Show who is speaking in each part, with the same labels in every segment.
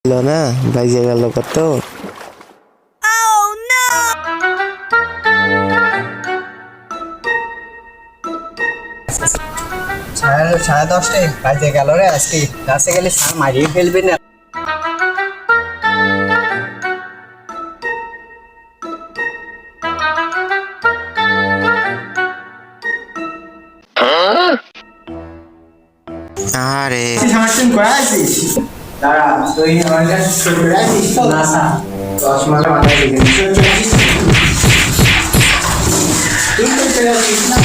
Speaker 1: ছিল না বাইজে গেল কত।
Speaker 2: সাড়ে দশটায় বাজে গেল রে। আজকে ক্লাসে গেলে স্যার মারিয়ে ফেলবে না।
Speaker 1: আরে
Speaker 2: দাঁড়া, তুই আমার কাছে ছবি করে আছিস তো? না স্যার, 10 মাসে মাথায় রেখে তুই তো চলে আসিস না।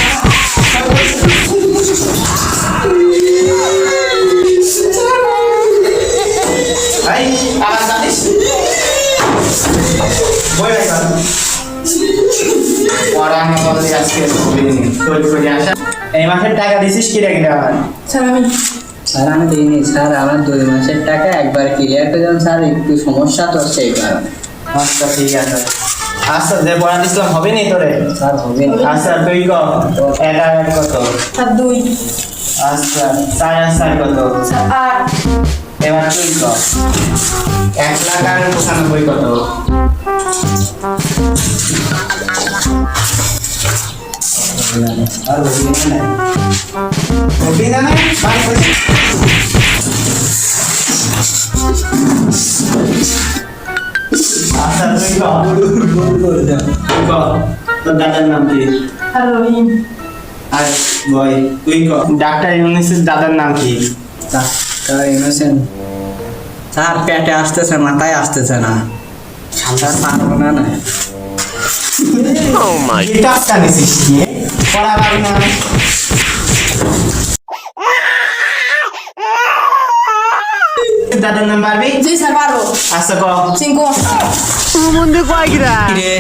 Speaker 2: ভাই আবার জানিস বই রাখা পড়ানো বলে আজকে তোর করে আসা। এই মাসের টাকা দিছিস কি রেখে আমার?
Speaker 3: স্যার আমি দিইনি স্যার, আমার 2 মাসের টাকা একবার ক্লিয়ার করে দেন স্যার, একটু সমস্যা তো সেই কারণে।
Speaker 2: আচ্ছা ঠিক আছে। আচ্ছা যে পড়া দিছিলাম হবে নি তোরে?
Speaker 3: স্যার হবে না।
Speaker 2: আচ্ছা তুই কত? এক আর এক কত?
Speaker 4: আর 2
Speaker 2: আচ্ছা 4 আর 4 কত?
Speaker 4: 8
Speaker 2: এবার তুই কত? 1,95,000 কত?
Speaker 3: আর হবে না।
Speaker 2: হবে না ভাই বসে। আচ্ছা তুই কত? তোর দাদার নাম কি?
Speaker 4: আর রহিম
Speaker 2: আর বয় তুই কত? ডাক্তার ইউনিসের দাদার নাম কি?
Speaker 3: স্যার ইনোসেন্ট স্যার, পেটে আসতেছে, মাথায় আসতেছে না, স্যার পারবো না না।
Speaker 2: এটা একটা নিছিস কি? পড়া পারি না। দাদার নাম পারবি?
Speaker 4: জি স্যার পারবো।
Speaker 2: আচ্ছা ক।
Speaker 4: 5
Speaker 1: মন্দির কয় কিরা
Speaker 3: রে